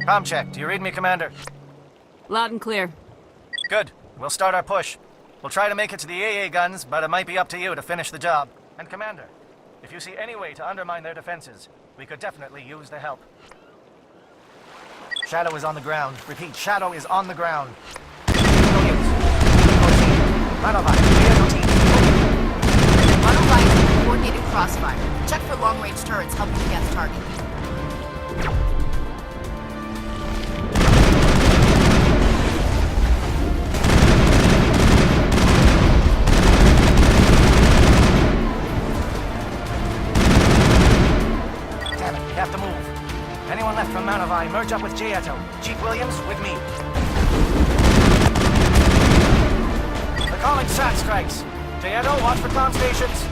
Com check. Do you read me, Commander? Loud and clear. Good. We'll start our push. We'll try to make it to the AA guns, but it might be up to you to finish the job. And Commander, if you see any way to undermine their defenses, we could definitely use the help. Shadow is on the ground. Repeat, Shadow is on the ground. Williams. Auto-right, coordinated crossfire. Check for long-range turrets helping to guess target. Damn it, we have to move. Anyone left from Manavai, merge up with Jayeto. Chief Williams, with me. They're calling SAT strikes. Jayeto, watch for comm stations.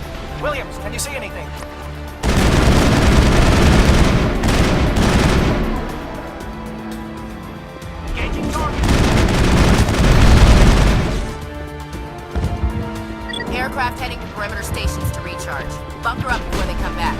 Williams, can you see anything? Engaging target. Aircraft heading to perimeter stations to recharge. Bunker up before they come back.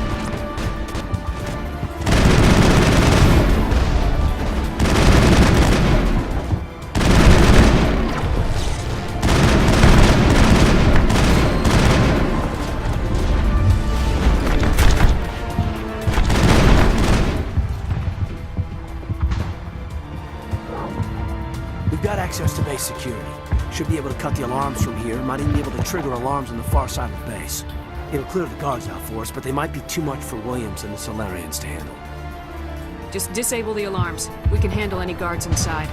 We've got access to base security. Should be able to cut the alarms from here. Might even be able to trigger alarms on the far side of the base. It'll clear the guards out for us, but they might be too much for Williams and the Solarians to handle. Just disable the alarms. We can handle any guards inside.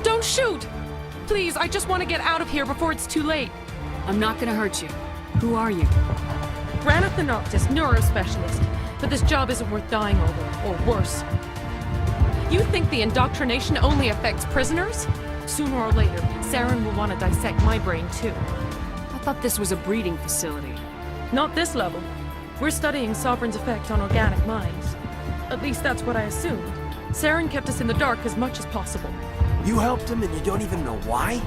Don't shoot! Please, I just want to get out of here before it's too late. I'm not gonna hurt you. Who are you? Granite the Noctis, neurospecialist. But this job isn't worth dying over, or worse. You think the indoctrination only affects prisoners? Sooner or later, Saren will want to dissect my brain too. I thought this was a breeding facility. Not this level. We're studying Sovereign's effect on organic minds. At least that's what I assumed. Saren kept us in the dark as much as possible. You helped him and you don't even know why?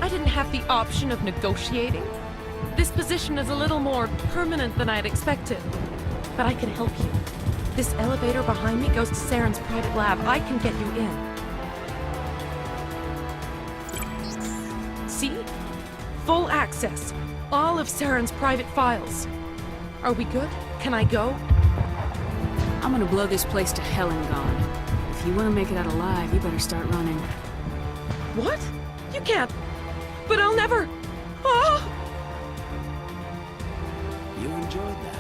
I didn't have the option of negotiating. This position is a little more permanent than I'd expected. But I can help you. This elevator behind me goes to Saren's private lab. I can get you in. See? Full access. All of Saren's private files. Are we good? Can I go? I'm gonna blow this place to hell and gone. If you want to make it out alive, you better start running. What? You can't. But I'll never. Oh! You enjoyed that.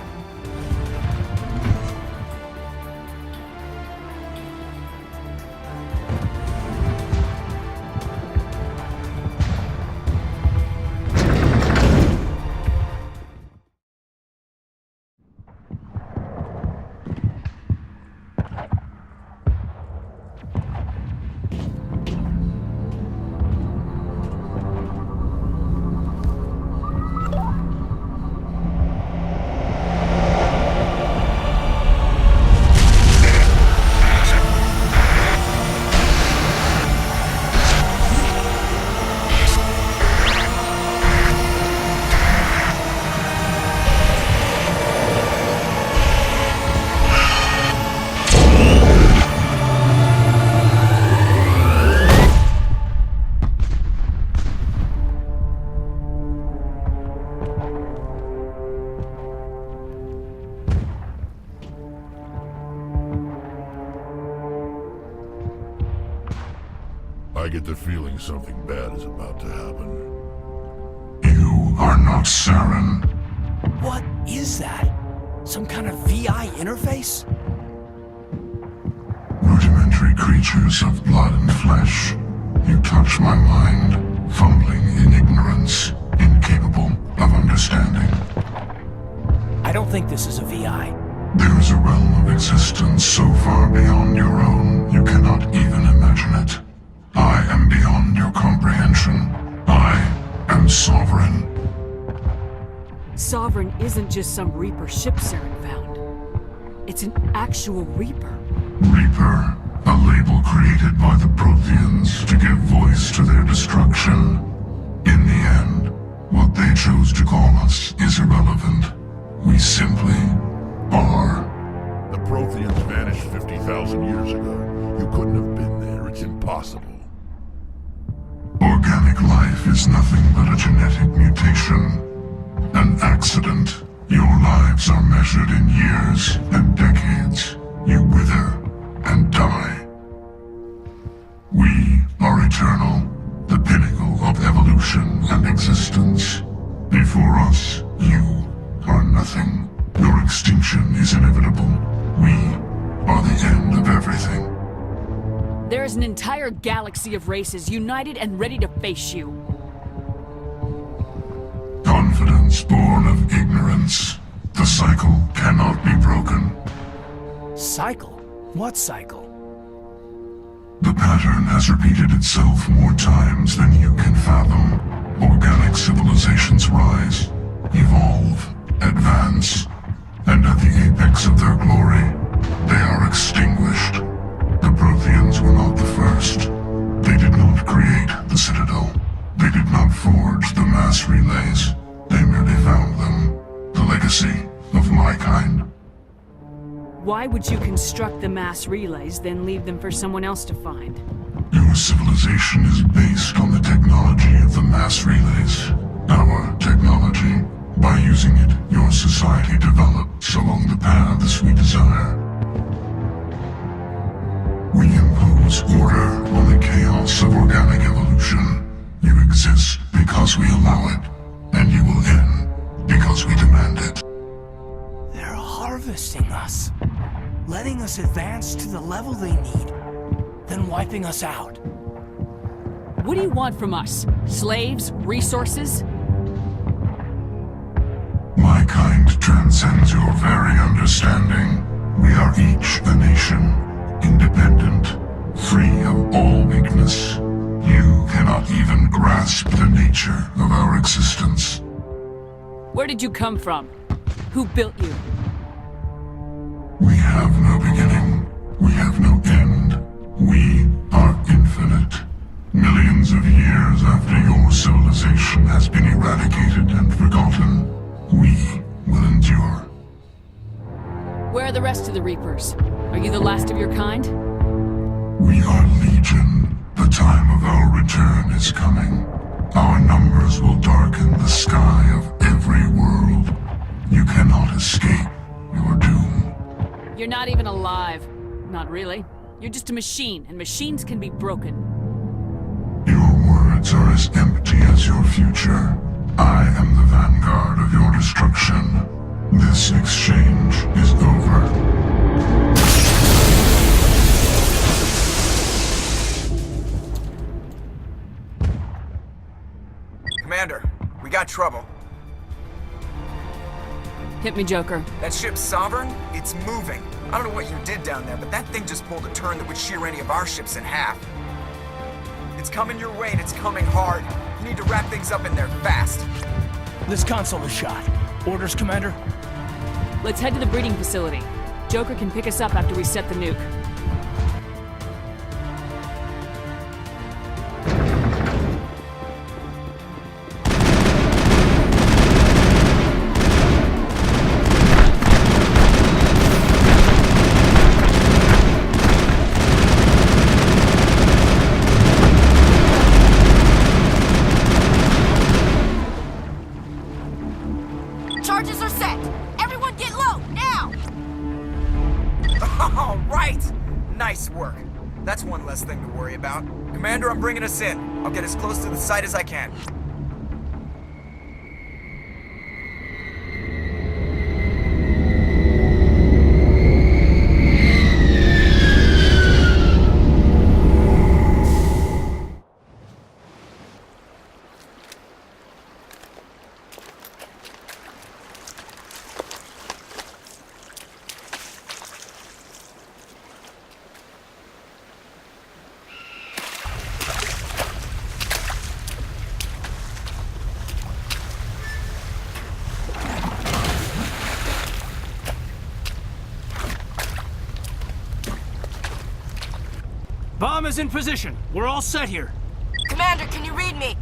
I get the feeling something bad is about to happen. You are not Saren. What is that? Some kind of VI interface? Rudimentary creatures of blood and flesh. You touch my mind, fumbling in ignorance, incapable of understanding. I don't think this is a VI. There is a realm of existence so far beyond your own, you cannot even imagine it. Sovereign isn't just some Reaper ship Saren found. It's an actual Reaper. Reaper, a label created by the Protheans to give voice to their destruction. In the end, what they chose to call us is irrelevant. We simply are. The Protheans vanished 50,000 years ago. You couldn't have been there. It's impossible. Organic life is nothing but a genetic mutation. An accident. Your lives are measured in years and decades. You wither and die. We are eternal, the pinnacle of evolution and existence. Before us, you are nothing. Your extinction is inevitable. We are the end of everything. There is an entire galaxy of races united and ready to face you. Confidence born of ignorance. The cycle cannot be broken. Cycle? What cycle? The pattern has repeated itself more times than you can fathom. Organic civilizations rise, evolve, advance, and at the apex of their glory, they are extinguished. The Protheans were not the first. They did not create the Citadel. They did not forge the mass relays. They merely found them. The legacy of my kind. Why would you construct the mass relays, then leave them for someone else to find? Your civilization is based on the technology of the mass relays. Our technology. By using it, your society develops along the paths we desire. We impose order on the chaos of organic evolution. You exist because we allow it, and you will end because we demand it. They're harvesting us. Letting us advance to the level they need, then wiping us out. What do you want from us? Slaves? Resources? My kind transcends your very understanding. We are each a nation, independent, free of all weakness. You cannot even grasp the nature of our existence. Where did you come from? Who built you? We have no beginning. We have no end. We are infinite. Millions of years after your civilization has been eradicated and forgotten, we will endure. Where are the rest of the Reapers? Are you the last of your kind? We are legion. The time of our return is coming. Our numbers will darken the sky of every world. You cannot escape your doom. You're not even alive. Not really. You're just a machine, and machines can be broken. Your words are as empty as your future. I am the vanguard of your destruction. This exchange is over. Commander, we got trouble. Hit me, Joker. That ship's Sovereign? It's moving. I don't know what you did down there, but that thing just pulled a turn that would shear any of our ships in half. It's coming your way, and it's coming hard. You need to wrap things up in there fast. This console is shot. Orders, Commander? Let's head to the breeding facility. Joker can pick us up after we set the nuke. Charges are set. Everyone get low, now! All right! Nice work. That's one less thing to worry about. Commander, I'm bringing us in. I'll get as close to the site as I can. Bomb is in position. We're all set here. Commander, can you read me?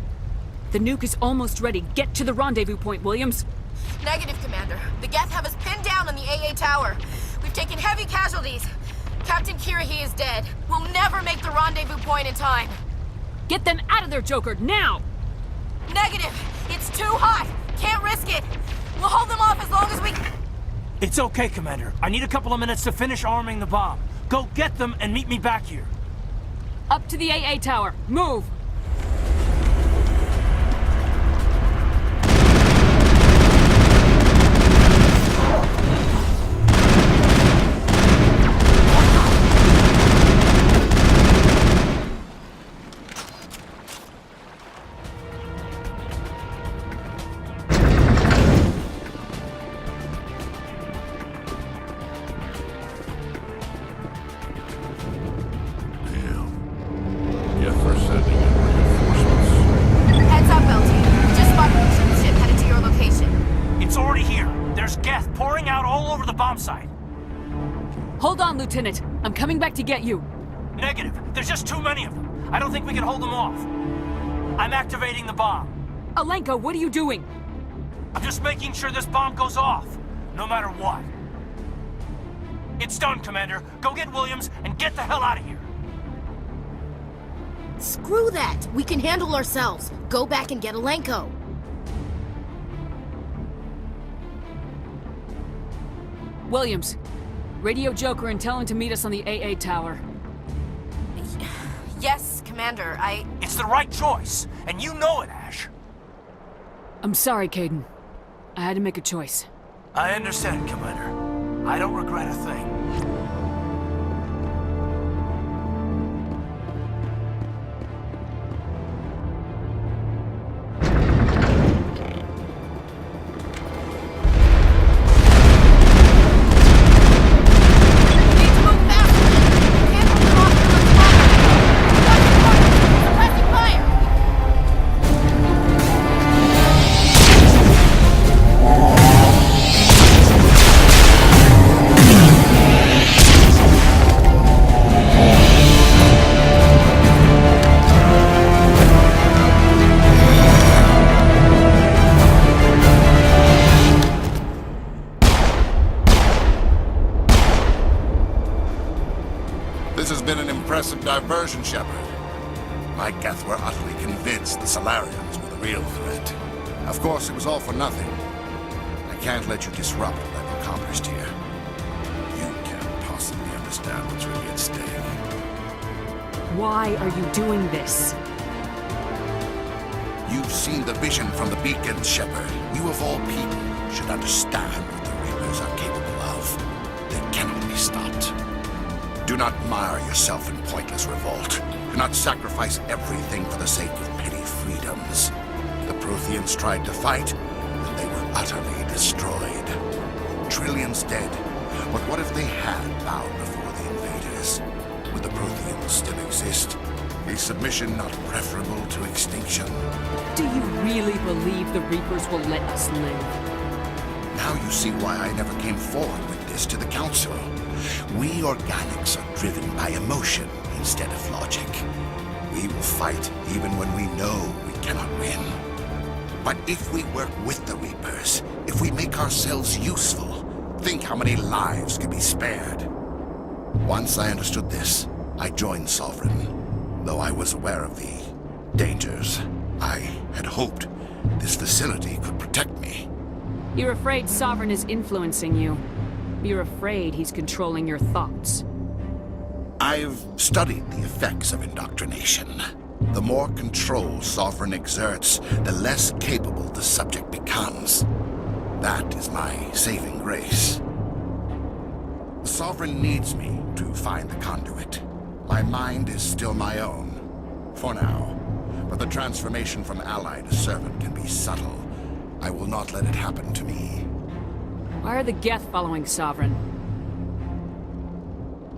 The nuke is almost ready. Get to the rendezvous point, Williams. Negative, Commander. The Geth have us pinned down on the AA tower. We've taken heavy casualties. Captain Kirahi is dead. We'll never make the rendezvous point in time. Get them out of there, Joker, now! Negative! It's too hot! Can't risk it! We'll hold them off as long as we... It's okay, Commander. I need a couple of minutes to finish arming the bomb. Go get them and meet me back here. Up to the AA tower. Move! Hold on, Lieutenant. I'm coming back to get you. Negative. There's just too many of them. I don't think we can hold them off. I'm activating the bomb. Alenka, what are you doing? I'm just making sure this bomb goes off, no matter what. It's done, Commander. Go get Williams and get the hell out of here. Screw that! We can handle ourselves. Go back and get Alenko. Williams, radio Joker and tell him to meet us on the AA tower. Yes, Commander, It's the right choice, and you know it, Ash. I'm sorry, Caden. I had to make a choice. I understand, Commander. I don't regret a thing. Diversion, Shepard. My Geth were utterly convinced the Solarians were the real threat. Of course, it was all for nothing. I can't let you disrupt what I've accomplished here. You can't possibly understand what's really at stake. Why are you doing this? You've seen the vision from the beacons, Shepard. You of all people should understand what the Reapers are capable of. They cannot be stopped. Do not mire yourself in pointless revolt. Do not sacrifice everything for the sake of petty freedoms. The Protheans tried to fight, and they were utterly destroyed. Trillions dead. But what if they had bowed before the invaders? Would the Protheans still exist? Is submission not preferable to extinction? Do you really believe the Reapers will let us live? Now you see why I never came forward with this to the Council. We organics are driven by emotion instead of logic. We will fight even when we know we cannot win. But if we work with the Reapers, if we make ourselves useful, think how many lives could be spared. Once I understood this, I joined Sovereign. Though I was aware of the dangers, I had hoped this facility could protect me. You're afraid Sovereign is influencing you. You're afraid he's controlling your thoughts. I've studied the effects of indoctrination. The more control Sovereign exerts, the less capable the subject becomes. That is my saving grace. Sovereign needs me to find the conduit. My mind is still my own, for now. But the transformation from ally to servant can be subtle. I will not let it happen to me. Why are the Geth following Sovereign?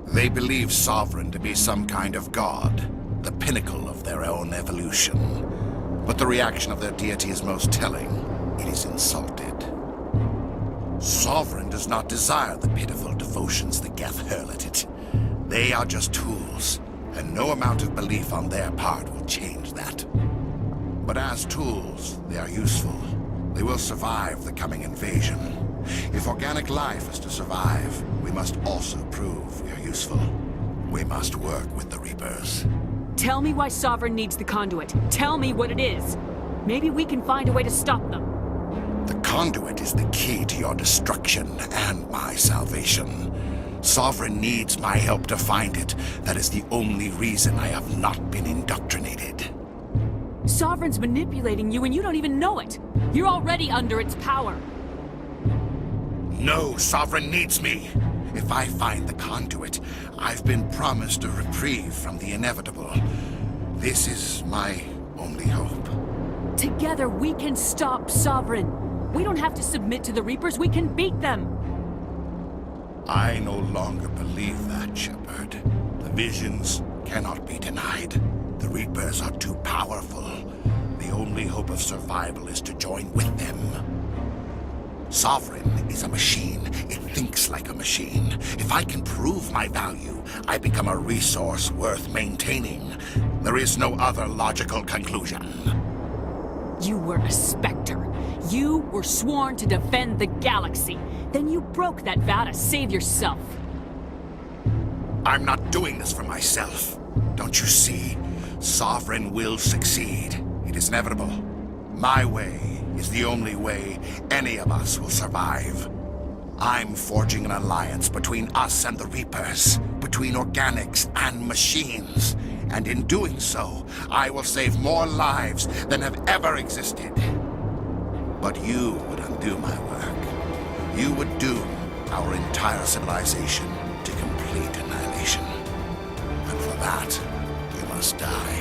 They believe Sovereign to be some kind of god, the pinnacle of their own evolution. But the reaction of their deity is most telling. It is insulted. Sovereign does not desire the pitiful devotions the Geth hurl at it. They are just tools, and no amount of belief on their part will change that. But as tools, they are useful. They will survive the coming invasion. If organic life is to survive, we must also prove we are useful. We must work with the Reapers. Tell me why Sovereign needs the conduit. Tell me what it is. Maybe we can find a way to stop them. The conduit is the key to your destruction and my salvation. Sovereign needs my help to find it. That is the only reason I have not been indoctrinated. Sovereign's manipulating you and you don't even know it. You're already under its power. No, Sovereign needs me. If I find the conduit, I've been promised a reprieve from the inevitable. This is my only hope. Together we can stop Sovereign. We don't have to submit to the Reapers, we can beat them. I no longer believe that, Shepard. The visions cannot be denied. The Reapers are too powerful. The only hope of survival is to join with them. Sovereign is a machine. It thinks like a machine. If I can prove my value, I become a resource worth maintaining. There is no other logical conclusion. You were a Spectre. You were sworn to defend the galaxy. Then you broke that vow to save yourself. I'm not doing this for myself. Don't you see? Sovereign will succeed. It is inevitable. My way is the only way any of us will survive. I'm forging an alliance between us and the Reapers, between organics and machines. And in doing so, I will save more lives than have ever existed. But you would undo my work. You would doom our entire civilization to complete annihilation. And for that, you must die.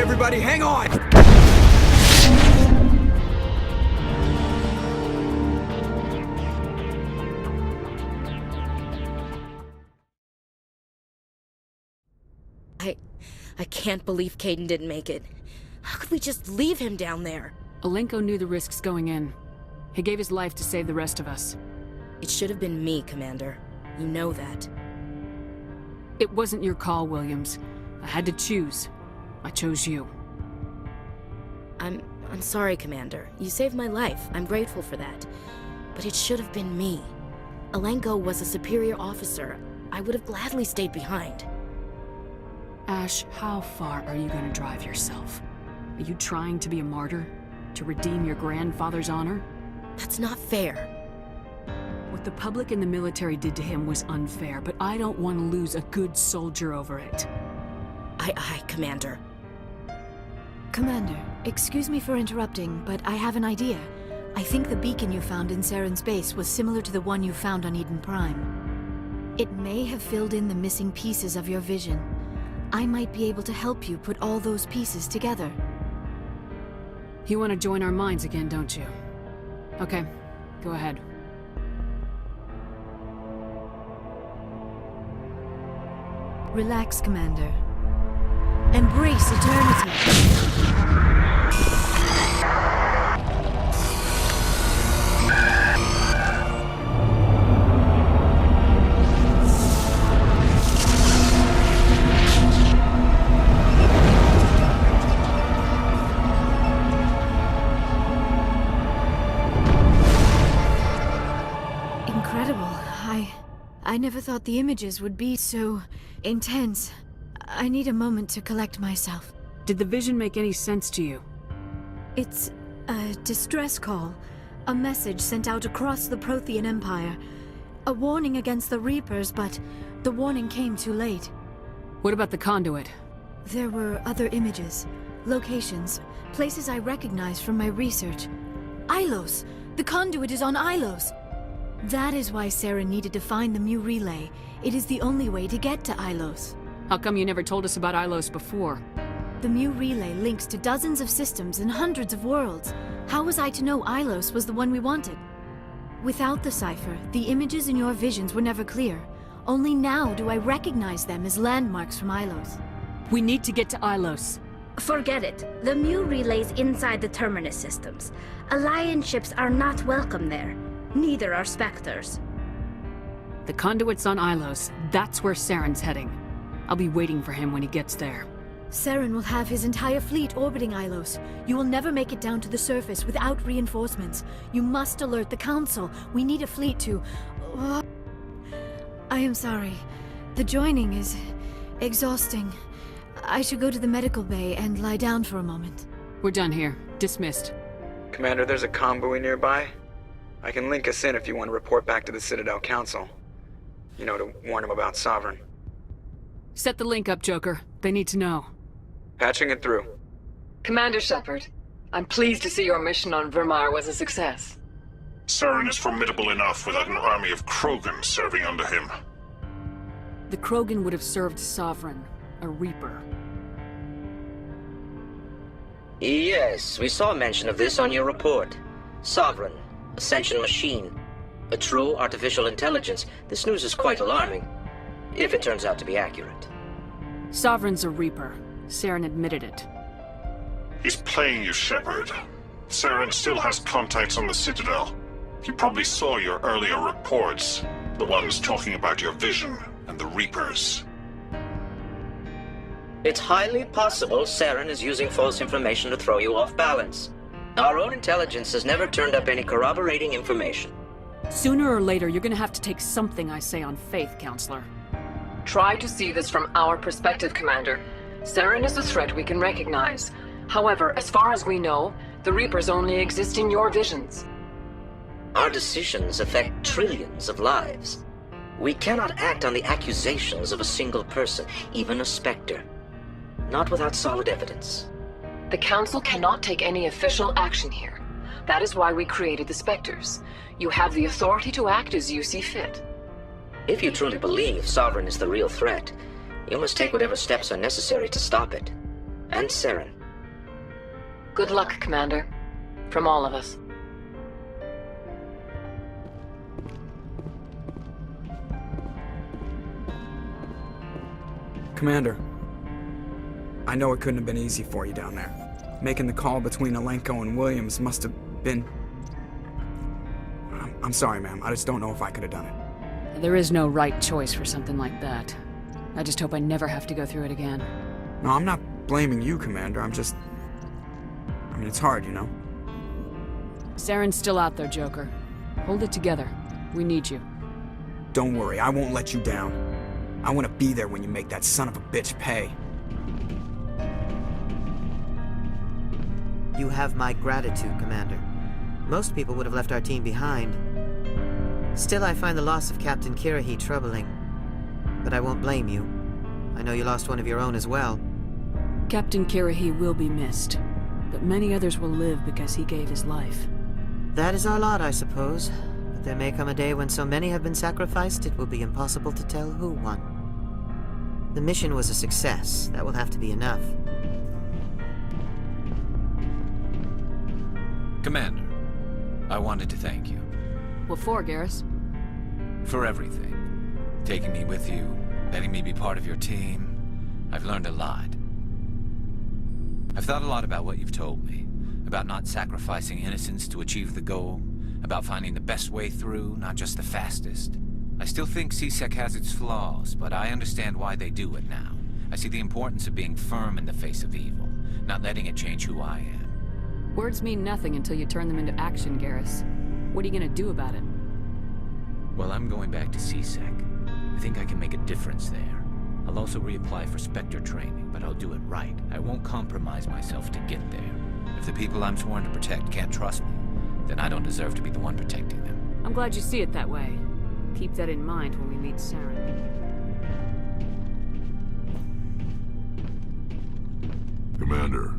Everybody, hang on! I can't believe Caden didn't make it. How could we just leave him down there? Alenko knew the risks going in. He gave his life to save the rest of us. It should have been me, Commander. You know that. It wasn't your call, Williams. I had to choose. I chose you. I'm sorry, Commander. You saved my life. I'm grateful for that. But it should have been me. Alenko was a superior officer. I would have gladly stayed behind. Ash, how far are you going to drive yourself? Are you trying to be a martyr? To redeem your grandfather's honor? That's not fair. What the public and the military did to him was unfair, but I don't want to lose a good soldier over it. Aye, Commander. Commander, excuse me for interrupting, but I have an idea. I think the beacon you found in Saren's base was similar to the one you found on Eden Prime. It may have filled in the missing pieces of your vision. I might be able to help you put all those pieces together. You want to join our minds again, don't you? Okay, go ahead. Relax, Commander. Embrace eternity. incredible. I never thought the images would be so intense. I need a moment to collect myself. Did the vision make any sense to you? It's a distress call. A message sent out across the Prothean Empire. A warning against the Reapers, but the warning came too late. What about the conduit? There were other images, locations, places I recognized from my research. Ilos! The conduit is on Ilos! That is why Sarah needed to find the Mu relay. It is the only way to get to Ilos. How come you never told us about Ilos before? The Mu relay links to dozens of systems and hundreds of worlds. How was I to know Ilos was the one we wanted? Without the cipher, the images in your visions were never clear. Only now do I recognize them as landmarks from Ilos. We need to get to Ilos. Forget it. The Mu relay's inside the Terminus systems. Alliance ships are not welcome there. Neither are Spectres. The conduit's on Ilos. That's where Saren's heading. I'll be waiting for him when he gets there. Saren will have his entire fleet orbiting Ilos. You will never make it down to the surface without reinforcements. You must alert the Council. We need a fleet to... I am sorry. The joining is exhausting. I should go to the medical bay and lie down for a moment. We're done here. Dismissed. Commander, there's a comm buoy nearby. I can link us in if you want to report back to the Citadel Council. You know, to warn them about Sovereign. Set the link up, Joker. They need to know. Patching it through. Commander Shepard, I'm pleased to see your mission on Vermar was a success. Saren is formidable enough without an army of Krogan serving under him. The Krogan would have served Sovereign, a Reaper. Yes, we saw mention of this on your report. Sovereign, Ascension machine, a true artificial intelligence. This news is quite alarming, if it turns out to be accurate. Sovereign's a Reaper. Saren admitted it. He's playing you, Shepard. Saren still has contacts on the Citadel. He probably saw your earlier reports, the ones talking about your vision and the Reapers. It's highly possible Saren is using false information to throw you off balance. Our own intelligence has never turned up any corroborating information. Sooner or later, you're gonna have to take something I say on faith, Counselor. Try to see this from our perspective, Commander. Saren is a threat we can recognize. However, as far as we know, the Reapers only exist in your visions. Our decisions affect trillions of lives. We cannot act on the accusations of a single person, even a Spectre. Not without solid evidence. The Council cannot take any official action here. That is why we created the Spectres. You have the authority to act as you see fit. If you truly believe Sovereign is the real threat, you must take whatever steps are necessary to stop it. And Saren. Good luck, Commander. From all of us. Commander, I know it couldn't have been easy for you down there. Making the call between Alenko and Williams must have been... I'm sorry, ma'am. I just don't know if I could have done it. There is no right choice for something like that. I just hope I never have to go through it again. No, I'm not blaming you, Commander. I'm just... I mean, it's hard, you know? Saren's still out there, Joker. Hold it together. We need you. Don't worry, I won't let you down. I want to be there when you make that son of a bitch pay. You have my gratitude, Commander. Most people would have left our team behind. Still, I find the loss of Captain Kirahi troubling. But I won't blame you. I know you lost one of your own as well. Captain Kirahi will be missed, but many others will live because he gave his life. That is our lot, I suppose. But there may come a day when so many have been sacrificed, it will be impossible to tell who won. The mission was a success. That will have to be enough. Commander, I wanted to thank you. What for, Garrus? For everything. Taking me with you, letting me be part of your team. I've learned a lot. I've thought a lot about what you've told me. About not sacrificing innocence to achieve the goal. About finding the best way through, not just the fastest. I still think CSEC has its flaws, but I understand why they do it now. I see the importance of being firm in the face of evil, not letting it change who I am. Words mean nothing until you turn them into action, Garrus. What are you gonna do about it? Well, I'm going back to CSEC. I think I can make a difference there. I'll also reapply for Spectre training, but I'll do it right. I won't compromise myself to get there. If the people I'm sworn to protect can't trust me, then I don't deserve to be the one protecting them. I'm glad you see it that way. Keep that in mind when we meet Saren. Commander,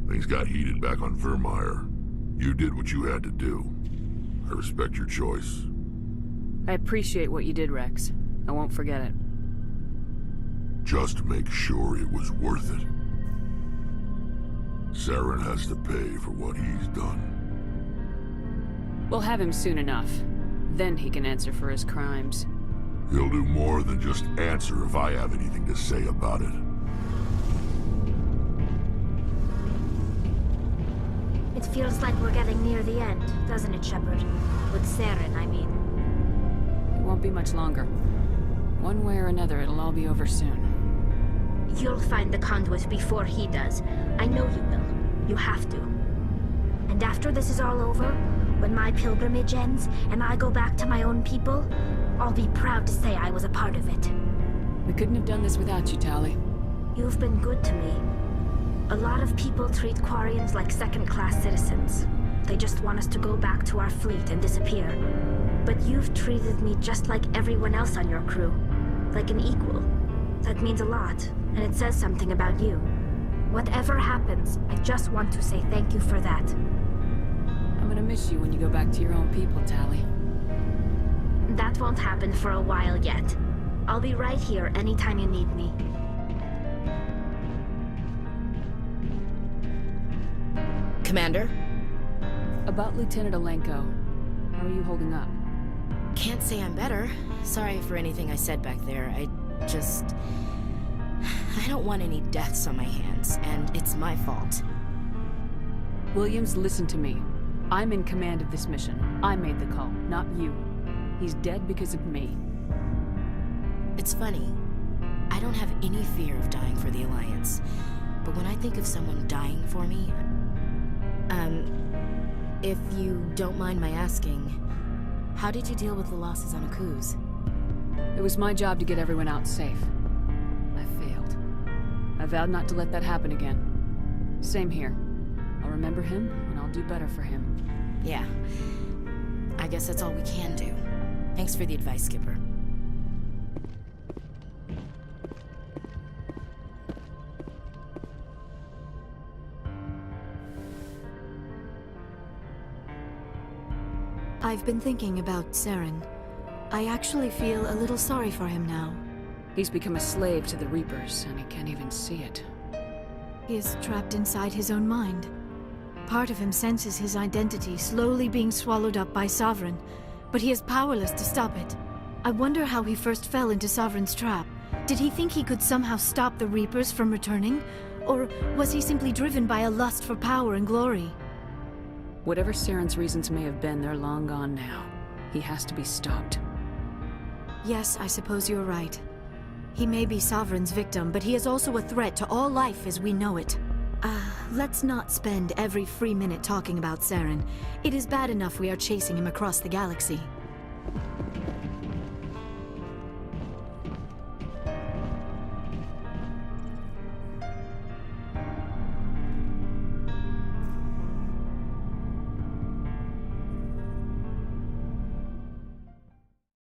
things got heated back on Vermeer. You did what you had to do. I respect your choice. I appreciate what you did, Rex. I won't forget it. Just make sure it was worth it. Saren has to pay for what he's done. We'll have him soon enough. Then he can answer for his crimes. He'll do more than just answer if I have anything to say about it. It feels like we're getting near the end, doesn't it, Shepard? With Saren, I mean. It won't be much longer. One way or another, it'll all be over soon. You'll find the conduit before he does. I know you will. You have to. And after this is all over, when my pilgrimage ends and I go back to my own people, I'll be proud to say I was a part of it. We couldn't have done this without you, Tali. You've been good to me. A lot of people treat Quarians like second-class citizens. They just want us to go back to our fleet and disappear. But you've treated me just like everyone else on your crew. Like an equal. That means a lot, and it says something about you. Whatever happens, I just want to say thank you for that. I'm gonna miss you when you go back to your own people, Tali. That won't happen for a while yet. I'll be right here anytime you need me. Commander? About Lieutenant Alenko. How are you holding up? Can't say I'm better. Sorry for anything I said back there. I don't want any deaths on my hands, and it's my fault. Williams, listen to me. I'm in command of this mission. I made the call, not you. He's dead because of me. It's funny. I don't have any fear of dying for the Alliance. But when I think of someone dying for me... if you don't mind my asking, how did you deal with the losses on Akuz? It was my job to get everyone out safe. I failed. I vowed not to let that happen again. Same here. I'll remember him, and I'll do better for him. Yeah. I guess that's all we can do. Thanks for the advice, Skipper. I've been thinking about Saren. I actually feel a little sorry for him now. He's become a slave to the Reapers, and he can't even see it. He is trapped inside his own mind. Part of him senses his identity slowly being swallowed up by Sovereign, but he is powerless to stop it. I wonder how he first fell into Sovereign's trap. Did he think he could somehow stop the Reapers from returning? Or was he simply driven by a lust for power and glory? Whatever Saren's reasons may have been, they're long gone now. He has to be stopped. Yes, I suppose you're right. He may be Sovereign's victim, but he is also a threat to all life as we know it. Let's not spend every free minute talking about Saren. It is bad enough we are chasing him across the galaxy.